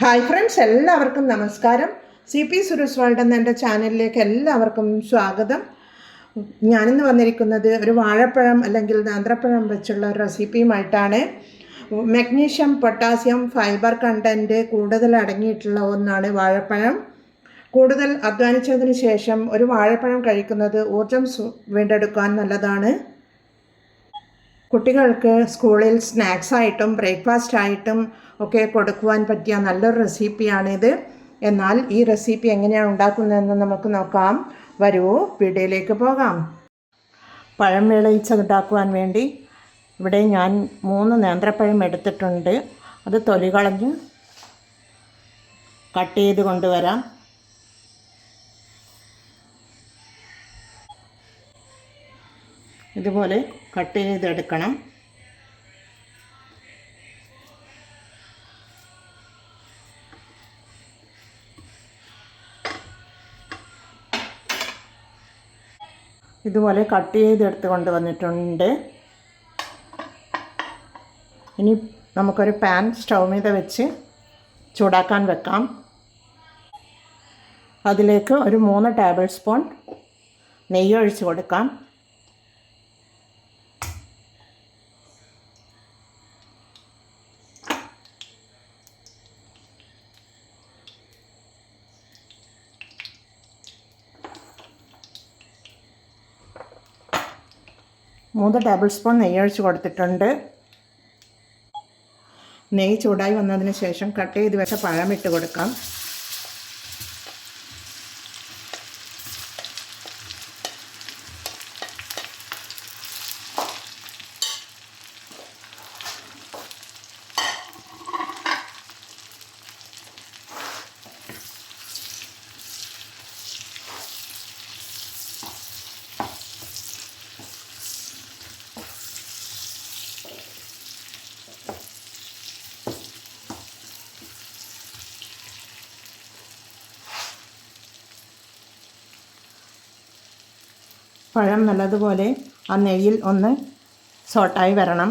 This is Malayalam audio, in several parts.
ഹായ് ഫ്രണ്ട്സ്, എല്ലാവർക്കും നമസ്കാരം. CP സുരേഷ് വേൾഡ് എന്ന എൻ്റെ ചാനലിലേക്ക് എല്ലാവർക്കും സ്വാഗതം. ഞാനിന്ന് വന്നിരിക്കുന്നത് ഒരു വാഴപ്പഴം അല്ലെങ്കിൽ നേന്ത്രപ്പഴം വെച്ചുള്ള ഒരു റെസിപ്പിയുമായിട്ടാണ്. മഗ്നീഷ്യം, പൊട്ടാസ്യം, ഫൈബർ കണ്ടൻറ്റ് കൂടുതൽ അടങ്ങിയിട്ടുള്ള ഒന്നാണ് വാഴപ്പഴം. കൂടുതൽ അധ്വാനിച്ചതിന് ശേഷം ഒരു വാഴപ്പഴം കഴിക്കുന്നത് ഊർജം വീണ്ടെടുക്കാൻ നല്ലതാണ്. കുട്ടികൾക്ക് സ്കൂളിൽ സ്നാക്സായിട്ടും ബ്രേക്ക്ഫാസ്റ്റ് ആയിട്ടും ഒക്കെ കൊടുക്കുവാൻ പറ്റിയ നല്ലൊരു റെസിപ്പിയാണിത്. എന്നാൽ ഈ റെസിപ്പി എങ്ങനെയാണ് ഉണ്ടാക്കുന്നതെന്ന് നമുക്ക് നോക്കാം. വരൂ, വീഡിയോയിലേക്ക് പോകാം. പഴം വിളയിച്ചുണ്ടാക്കുവാൻ വേണ്ടി ഇവിടെ ഞാൻ 3 നേന്ത്രപ്പഴം എടുത്തിട്ടുണ്ട്. അത് തൊലി കളഞ്ഞ് കട്ട് ചെയ്ത് കൊണ്ടുവരാം. ഇതുപോലെ കട്ട് ചെയ്തെടുക്കണം. ഇതുപോലെ കട്ട് ചെയ്തെടുത്ത് കൊണ്ടുവന്നിട്ടുണ്ട്. ഇനി നമുക്കൊരു പാൻ സ്റ്റൗ മീത വെച്ച് ചൂടാക്കാൻ വെക്കാം. അതിലേക്ക് ഒരു 3 ടേബിൾ സ്പൂൺ നെയ്യ് ഒഴിച്ച് കൊടുക്കാം. മൂന്ന് ടേബിൾ സ്പൂൺ നെയ്യ് ഒഴിച്ച് കൊടുത്തിട്ടുണ്ട്. നെയ്യ് ചൂടായി വന്നതിന് ശേഷം കട്ട് ചെയ്ത് വെച്ച പഴം ഇട്ട് കൊടുക്കാം. പഴം നല്ലതുപോലെ ആ നെയ്യിൽ ഒന്ന് സോട്ടായി വരണം.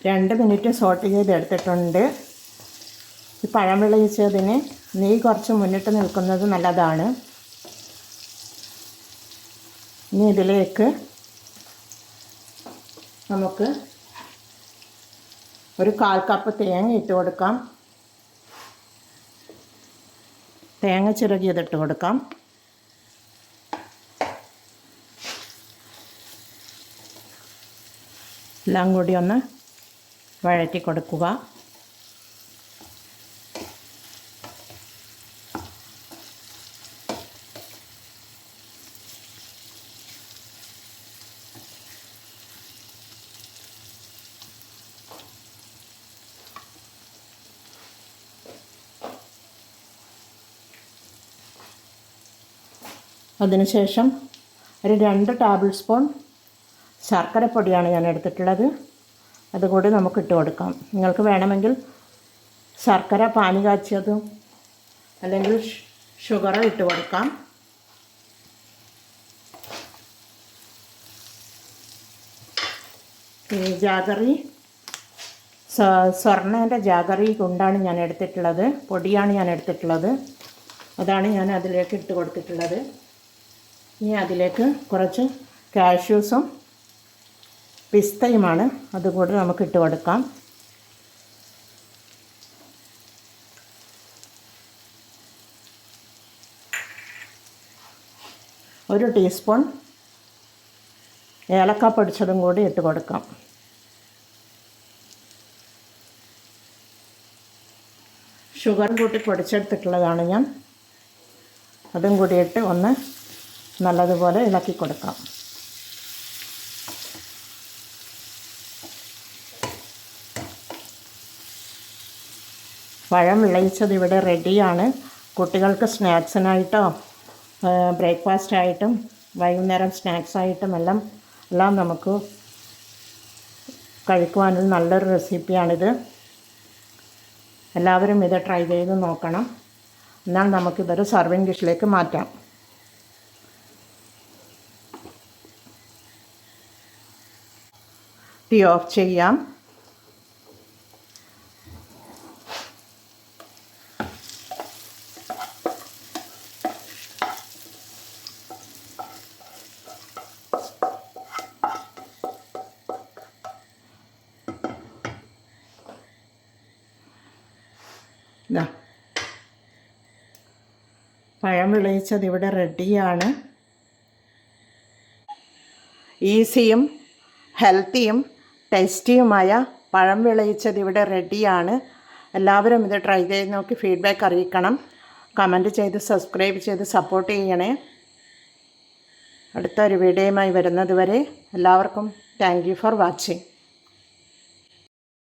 രണ്ട് മിനിറ്റ് സോട്ട് ചെയ്തെടുത്തിട്ടുണ്ട്. ഈ പഴം വിളയിച്ചതിന് നെയ്യ് കുറച്ച് മുന്നിട്ട് നിൽക്കുന്നത് നല്ലതാണ്. ഇനി ഇതിലേക്ക് നമുക്ക് ഒരു 1/4 കപ്പ് തേങ്ങ ഇട്ട് കൊടുക്കാം. തേങ്ങ ചിരകിയതിട്ട് കൊടുക്കാം. എല്ലാം കൂടി ഒന്ന് വഴറ്റി കൊടുക്കുക. അതിനുശേഷം ഒരു 2 ടേബിൾ സ്പൂൺ ശർക്കരപ്പൊടിയാണ് ഞാൻ എടുത്തിട്ടുള്ളത്. അതുകൂടി നമുക്ക് ഇട്ട് കൊടുക്കാം. നിങ്ങൾക്ക് വേണമെങ്കിൽ ശർക്കര പാനി കാച്ചിയതും അല്ലെങ്കിൽ ഷുഗറോ ഇട്ട് കൊടുക്കാം. ഈ ജാഗറി സ്വർണ്ണേൻ്റെ ജാഗറി കൊണ്ടാണ് ഞാൻ എടുത്തിട്ടുള്ളത്. പൊടിയാണ് ഞാൻ എടുത്തിട്ടുള്ളത്. അതാണ് ഞാൻ അതിലേക്ക് ഇട്ട് കൊടുത്തിട്ടുള്ളത്. ഇനി അതിലേക്ക് കുറച്ച് കാഷ്യൂസും പിസ്തയുമാണ്, അതുകൂടി നമുക്ക് ഇട്ട് കൊടുക്കാം. ഒരു ടീസ്പൂൺ ഏലക്ക പൊടിച്ചതും കൂടി ഇട്ട് കൊടുക്കാം. ഷുഗർ കൂട്ടി പൊടിച്ചെടുത്തിട്ടുള്ളതാണ് ഞാൻ. അതും കൂടിയിട്ട് ഒന്ന് നല്ലതുപോലെ ഇളക്കി കൊടുക്കാം. പഴം വിളയിച്ചത് ഇവിടെ റെഡിയാണ്. കുട്ടികൾക്ക് സ്നാക്സിനായിട്ടോ ബ്രേക്ക്ഫാസ്റ്റായിട്ടും വൈകുന്നേരം സ്നാക്സായിട്ടും എല്ലാം നമുക്ക് കഴിക്കുവാനും നല്ലൊരു റെസിപ്പിയാണിത്. എല്ലാവരും ഇത് ട്രൈ ചെയ്ത് നോക്കണം. എന്നാൽ നമുക്കിതൊരു സർവിങ് ഡിഷിലേക്ക് മാറ്റാം. തീ ഓഫ് ചെയ്യാം. പഴം വിളയിച്ചത് ഇവിടെ റെഡിയാണ്. ഈസിയും ഹെൽത്തിയും ടേസ്റ്റിയുമായ പഴം വിളയിച്ചത് ഇവിടെ റെഡിയാണ്. എല്ലാവരും ഇത് ട്രൈ ചെയ്ത് നോക്കി ഫീഡ്ബാക്ക് അറിയിക്കണം. കമൻറ്റ് ചെയ്ത് സബ്സ്ക്രൈബ് ചെയ്ത് സപ്പോർട്ട് ചെയ്യണേ. അടുത്തൊരു വീഡിയോയുമായി വരുന്നത് വരെ എല്ലാവർക്കും താങ്ക് യു ഫോർ വാച്ചിങ്.